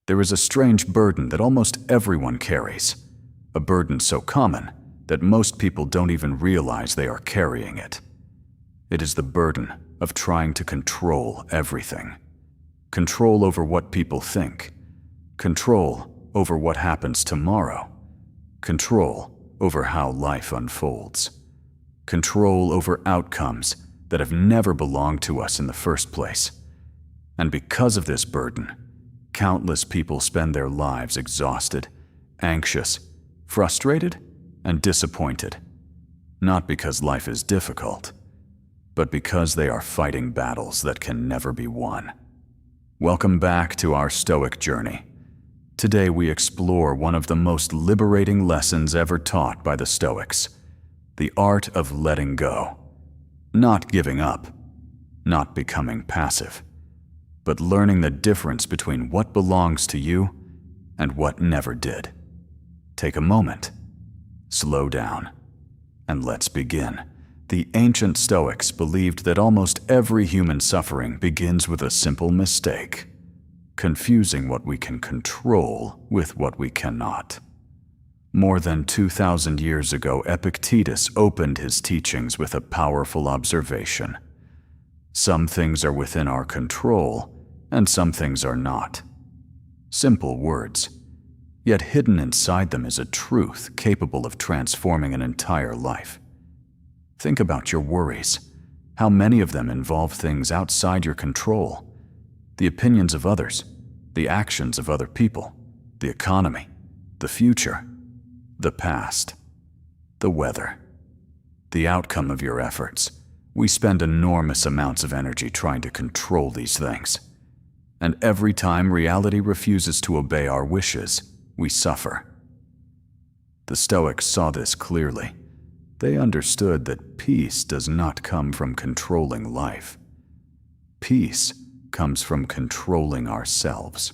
There is a strange burden that almost everyone carries, a burden so common that most people don't even realize they are carrying it. It is the burden of trying to control everything. Control over what people think. Control over what happens tomorrow. Control over how life unfolds. Control over outcomes that have never belonged to us in the first place. And because of this burden, countless people spend their lives exhausted, anxious, frustrated, and disappointed. Not because life is difficult, but because they are fighting battles that can never be won. Welcome back to our Stoic journey. Today we explore one of the most liberating lessons ever taught by the Stoics, the art of letting go. Not giving up, not becoming passive, but learning the difference between what belongs to you and what never did. Take a moment, slow down, and let's begin. The ancient Stoics believed that almost every human suffering begins with a simple mistake, confusing what we can control with what we cannot. More than 2,000 years ago, Epictetus opened his teachings with a powerful observation. Some things are within our control, and some things are not. Simple words, yet hidden inside them is a truth capable of transforming an entire life. Think about your worries. How many of them involve things outside your control? The opinions of others, the actions of other people, the economy, the future, the past, the weather, the outcome of your efforts. We spend enormous amounts of energy trying to control these things. And every time reality refuses to obey our wishes, we suffer. The Stoics saw this clearly. They understood that peace does not come from controlling life. Peace comes from controlling ourselves.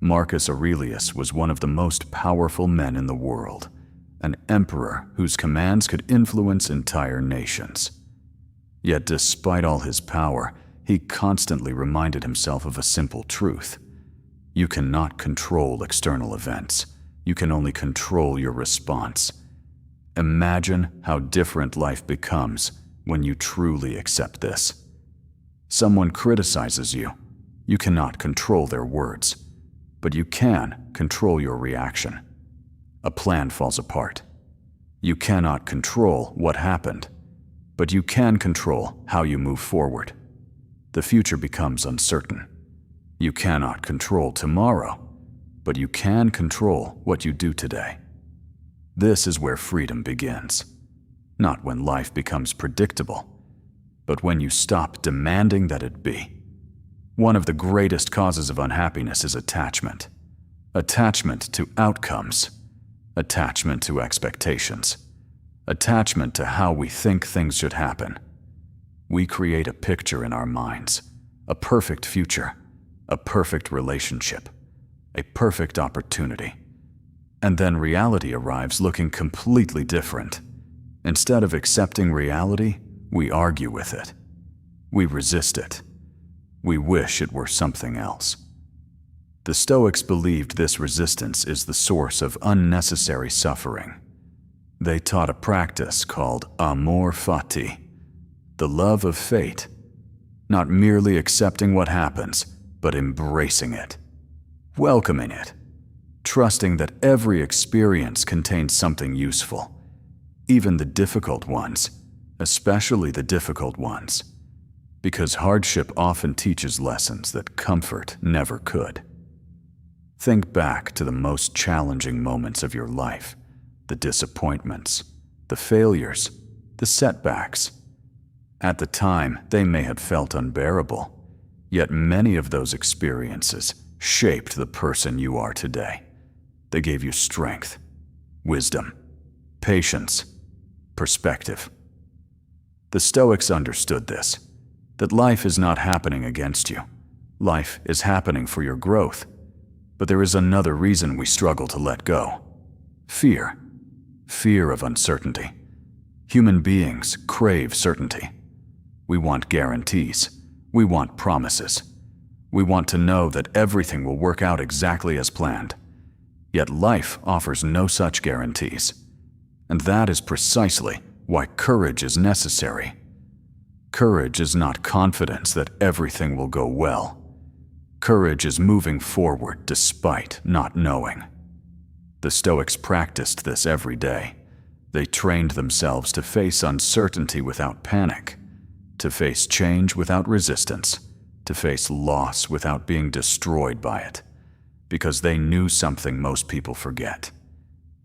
Marcus Aurelius was one of the most powerful men in the world, an emperor whose commands could influence entire nations. Yet despite all his power, he constantly reminded himself of a simple truth. You cannot control external events. You can only control your response. Imagine how different life becomes when you truly accept this. Someone criticizes you. You cannot control their words, but you can control your reaction. A plan falls apart. You cannot control what happened, but you can control how you move forward. The future becomes uncertain. You cannot control tomorrow, but you can control what you do today. This is where freedom begins. Not when life becomes predictable, but when you stop demanding that it be. One of the greatest causes of unhappiness is attachment. Attachment to outcomes. Attachment to expectations. Attachment to how we think things should happen. We create a picture in our minds, a perfect future, a perfect relationship, a perfect opportunity. And then reality arrives looking completely different. Instead of accepting reality, we argue with it. We resist it. We wish it were something else. The Stoics believed this resistance is the source of unnecessary suffering. They taught a practice called amor fati, the love of fate, not merely accepting what happens, but embracing it, welcoming it, trusting that every experience contains something useful, even the difficult ones, especially the difficult ones, because hardship often teaches lessons that comfort never could. Think back to the most challenging moments of your life, the disappointments, the failures, the setbacks. At the time, they may have felt unbearable, yet many of those experiences shaped the person you are today. They gave you strength, wisdom, patience, perspective. The Stoics understood this, that life is not happening against you. Life is happening for your growth. But there is another reason we struggle to let go. Fear. Fear of uncertainty. Human beings crave certainty. We want guarantees. We want promises. We want to know that everything will work out exactly as planned. Yet life offers no such guarantees. And that is precisely why courage is necessary. Courage is not confidence that everything will go well. Courage is moving forward despite not knowing. The Stoics practiced this every day. They trained themselves to face uncertainty without panic, to face change without resistance, to face loss without being destroyed by it, because they knew something most people forget.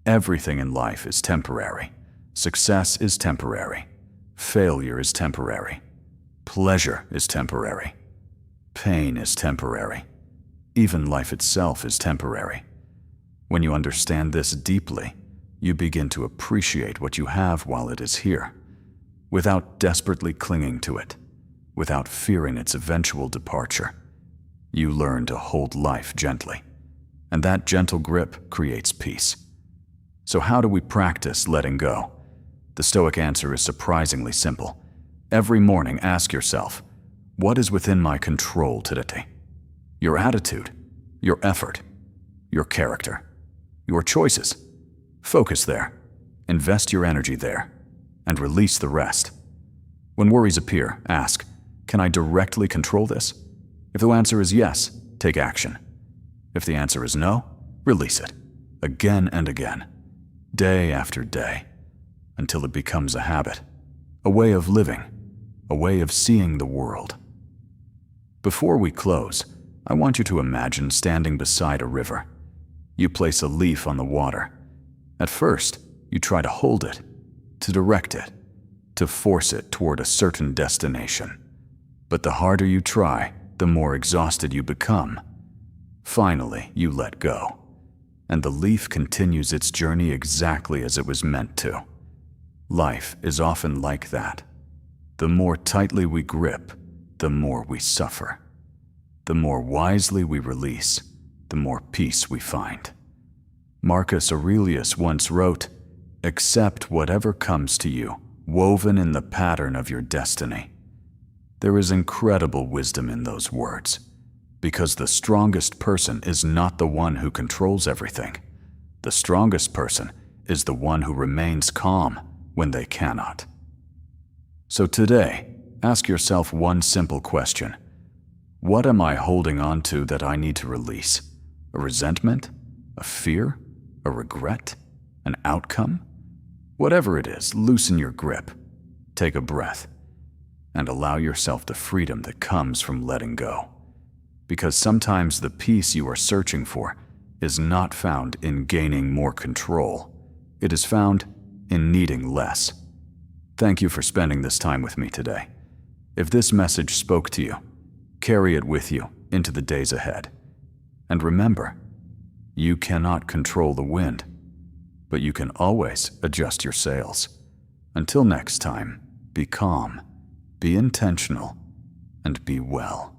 Everything in life is temporary. Success is temporary. Failure is temporary. Pleasure is temporary. Pain is temporary. Even life itself is temporary. When you understand this deeply, you begin to appreciate what you have while it is here, without desperately clinging to it, without fearing its eventual departure. You learn to hold life gently, and that gentle grip creates peace. So how do we practice letting go? The Stoic answer is surprisingly simple. Every morning, ask yourself, what is within my control today? Your attitude, your effort, your character, your choices. Focus there, invest your energy there, and release the rest. When worries appear, ask, can I directly control this? If the answer is yes, take action. If the answer is no, release it, again and again, day after day, until it becomes a habit, a way of living, a way of seeing the world. Before we close, I want you to imagine standing beside a river. You place a leaf on the water. At first, you try to hold it, to direct it, to force it toward a certain destination. But the harder you try, the more exhausted you become. Finally, you let go, and the leaf continues its journey exactly as it was meant to. Life is often like that. The more tightly we grip, the more we suffer. The more wisely we release, the more peace we find. Marcus Aurelius once wrote, "Accept whatever comes to you, woven in the pattern of your destiny." There is incredible wisdom in those words, because the strongest person is not the one who controls everything. The strongest person is the one who remains calm when they cannot. So today, ask yourself one simple question. What am I holding on to that I need to release? A resentment? A fear? A regret? An outcome? Whatever it is, loosen your grip, take a breath, and allow yourself the freedom that comes from letting go. Because sometimes the peace you are searching for is not found in gaining more control. It is found in needing less. Thank you for spending this time with me today. If this message spoke to you, carry it with you into the days ahead. And remember, you cannot control the wind, but you can always adjust your sails. Until next time, be calm, be intentional, and be well.